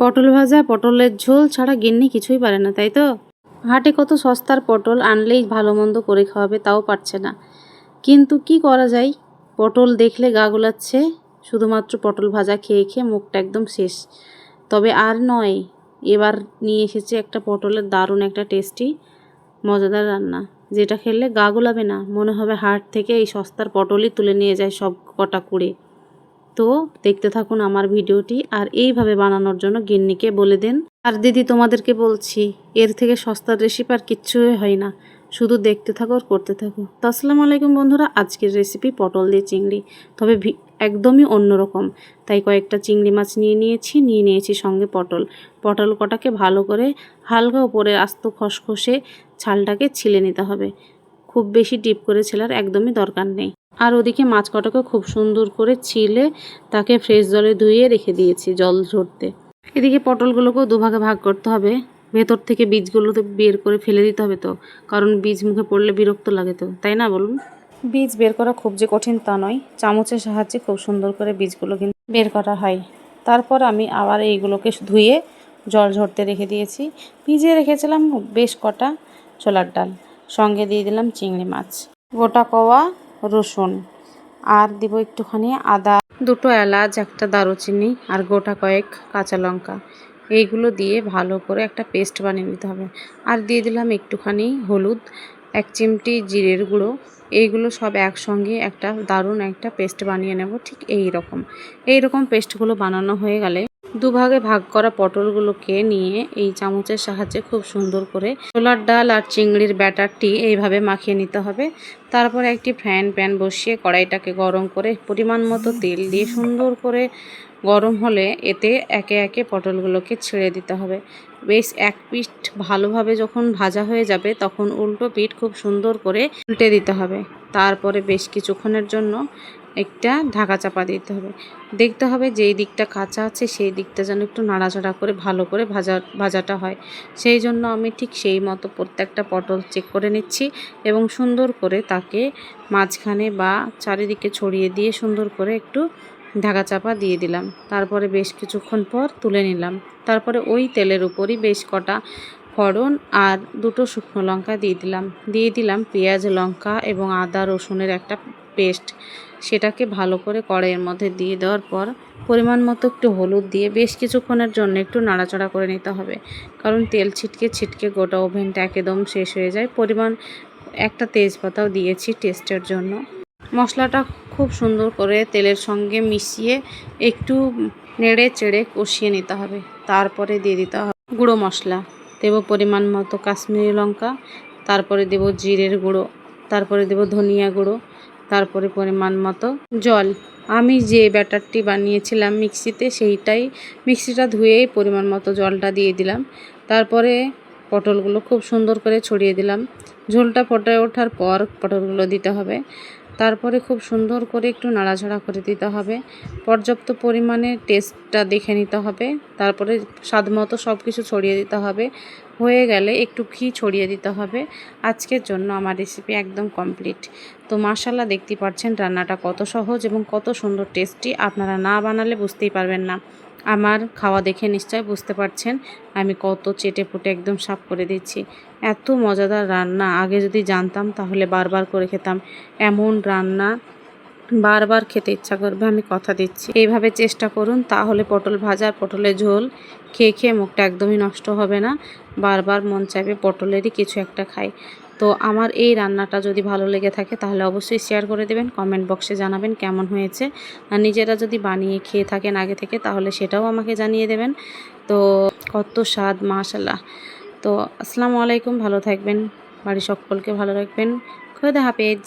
পটল ভাজা পটলের ঝোল ছাড়া গিন্নি কিছুই পারে না, তাই তো? হাটে কত সস্তার পটল, আনলেই ভালো মন্দ করে খাওয়াবে, তাও পারছে না। কিন্তু কি করা যায়, পটল দেখলে গা গোলাচ্ছে। শুধুমাত্র পটল ভাজা খেয়ে খেয়ে মুখটা একদম শেষ। তবে আর নয়, এবার নিয়ে এসেছে একটা পটলের দারুণ একটা টেস্টি মজাদার রান্না, যেটা খেলে গা গোলাবে না, মনে হবে হাট থেকে এই সস্তার পটলই তুলে নিয়ে যায় সব কটা কুড়ে। তো দেখতে থাকুন আমার ভিডিওটি, আর এইভাবে বানানোর জন্য গিন্নিকে বলে দেন। আর দিদি তোমাদেরকে বলছি, এর থেকে সস্তার রেসিপি আর কিচ্ছুই হয় না, শুধু দেখতে থাকো আর করতে থাকো। তো আসসালামু আলাইকুম বন্ধুরা, আজকের রেসিপি পটল দিয়ে চিংড়ি, তবে একদমই অন্যরকম। তাই কয়েকটা চিংড়ি মাছ নিয়ে নিয়েছি সঙ্গে পটল কটাকে ভালো করে হালকা উপরে আস্ত খসখসে ছালটাকে ছিলে নিতে হবে। খুব বেশি ডিপ করে ছেলার একদমই দরকার নেই। আর ওদিকে মাছ কটাকে খুব সুন্দর করে ছিলে তাকে ফ্রেশ জলে ধুয়ে রেখে দিয়েছি জল ঝরতে। এদিকে পটলগুলোকেও দুভাগে ভাগ করতে হবে, ভেতর থেকে বীজগুলো তো বের করে ফেলে দিতে হবে, তো কারণ বীজ মুখে পড়লে বিরক্ত লাগে, তো তাই না বলুন? বীজ বের করা খুব যে কঠিন তা নয়, চামচের সাহায্যে খুব সুন্দর করে বীজগুলো কিন্তু বের করা হয়। তারপর আমি আবার এইগুলোকে ধুয়ে জল ঝরতে রেখে দিয়েছি। ভিজিয়ে রেখেছিলাম বেশ কটা ছোলার ডাল, সঙ্গে দিয়ে দিলাম চিংড়ি মাছ, গোটা কওয়া রসুন, আর দিব একটুখানি আদা, দুটো এলাচ, একটা দারুচিনি, আর গোটা কয়েক কাঁচা লঙ্কা। এইগুলো দিয়ে ভালো করে একটা পেস্ট বানিয়ে নিতে হবে। আর দিয়ে দিলাম একটুখানি হলুদ, 1 চিমটি জিরের গুঁড়ো। এইগুলো সব একসঙ্গে একটা দারুণ একটা পেস্ট বানিয়ে নেব। ঠিক এইরকম পেস্টগুলো বানানো হয়ে গেলে দুভাগে ভাগ করা পটলগুলোকে নিয়ে এই চামচের সাহায্যে খুব সুন্দর করে ছোলার ডাল আর চিংড়ির ব্যাটারটি এইভাবে মাখিয়ে নিতে হবে। তারপরে একটি প্যান বসিয়ে কড়াইটাকে গরম করে পরিমাণ মতো তেল দিয়ে সুন্দর করে গরম হলে এতে একে একে পটলগুলোকে ছেড়ে দিতে হবে। বেশ এক পিঠ ভালোভাবে যখন ভাজা হয়ে যাবে তখন উল্টো পিঠ খুব সুন্দর করে উল্টে দিতে হবে। তারপরে বেশ কিছুক্ষণের জন্য একটা ঢাকা চাপা দিতে হবে। দেখতে হবে যেই দিকটা কাঁচা আছে সেই দিকটা যেন একটু নাড়াচাড়া করে ভালো করে ভাজাটা হয়। সেই জন্য আমি ঠিক সেই মতো প্রত্যেকটা পটল চেক করে নিচ্ছি এবং সুন্দর করে তাকে মাঝখানে বা চারিদিকে ছড়িয়ে দিয়ে সুন্দর করে একটু ঢাকা চাপা দিয়ে দিলাম। তারপরে বেশ কিছুক্ষণ পর তুলে নিলাম। তারপরে ওই তেলের উপরই বেশ কটা ফোড়ন আর দুটো শুকনো লঙ্কা দিয়ে দিলাম পেঁয়াজ, লঙ্কা এবং আদা রসুনের একটা পেস্ট। সেটাকে ভালো করে কড়াইয়ের মধ্যে দিয়ে দেওয়ার পর পরিমাণ মতো একটু হলুদ দিয়ে বেশ কিছুক্ষণের জন্য একটু নাড়াচাড়া করে নিতে হবে, কারণ তেল ছিটকে গোটা ওভেনটা একদম শেষ হয়ে যায়। পরিমাণ একটা তেজপাতাও দিয়েছি টেস্টের জন্য। মশলাটা খুব সুন্দর করে তেলের সঙ্গে মিশিয়ে একটু নেড়ে চেড়ে কষিয়ে নিতে হবে। তারপরে দিয়ে দিতে হবে গুঁড়ো মশলা, দেব পরিমাণ মতো কাশ্মীরি লঙ্কা, তারপরে দেব জিরের গুঁড়ো, তারপরে দেব ধনিয়া গুঁড়ো, তারপরে পরিমাণ মতো জল। আমি যে ব্যাটারটি বানিয়েছিলাম মিক্সিটা ধুয়েই পরিমাণ মতো জলটা দিয়ে দিলাম। তারপরে পটলগুলো খুব সুন্দর করে ছড়িয়ে দিলাম। ঝোলটা ফুটে ওঠার পর পটলগুলো দিতে হবে। তারপরে খুব সুন্দর করে একটু নাড়াচাড়া করে দিতে হবে। পর্যাপ্ত পরিমাণে টেস্টটা দেখে নিতে হবে। তারপরে স্বাদ মতো সব কিছু ছড়িয়ে দিতে হবে। হয়ে গেলে একটু ঘি ছড়িয়ে দিতে হবে। আজকের জন্য আমার রেসিপি একদম কমপ্লিট। তো মাশাআল্লাহ, দেখতেই পাচ্ছেন রান্নাটা কত সহজ এবং কত সুন্দর টেস্টি। আপনারা না বানালে বুঝতেই পারবেন না। আমার খাওয়া দেখে নিশ্চয় বুঝতে পারছেন আমি কত চেটেপুটে একদম সাফ করে দিচ্ছি। এত মজাদার রান্না, আগে যদি জানতাম তাহলে বারবার করে খেতাম। এমন রান্না বারবার খেতে ইচ্ছা করবে, আমি কথা দিচ্ছি। এইভাবে চেষ্টা করুন, তাহলে পটল ভাজা আর পটলের ঝোল খেয়ে খেয়ে মুখটা একদমই নষ্ট হবে না। বারবার মন চাইবে পটলেরই কিছু একটা খাই। তো আমার এই রান্নাটা যদি ভালো লেগে থাকে তাহলে অবশ্যই শেয়ার করে দেবেন, কমেন্ট বক্সে জানাবেন কেমন হয়েছে। আর নিজেরা যদি বানিয়ে খেয়ে থাকেন আগে থেকে তাহলে সেটাও আমাকে জানিয়ে দেবেন। তো কত স্বাদ মাশাআল্লাহ। তো আসসালামু আলাইকুম, ভালো থাকবেন, বাড়ির সকলকে ভালো রাখবেন। খোদা হাফেজ।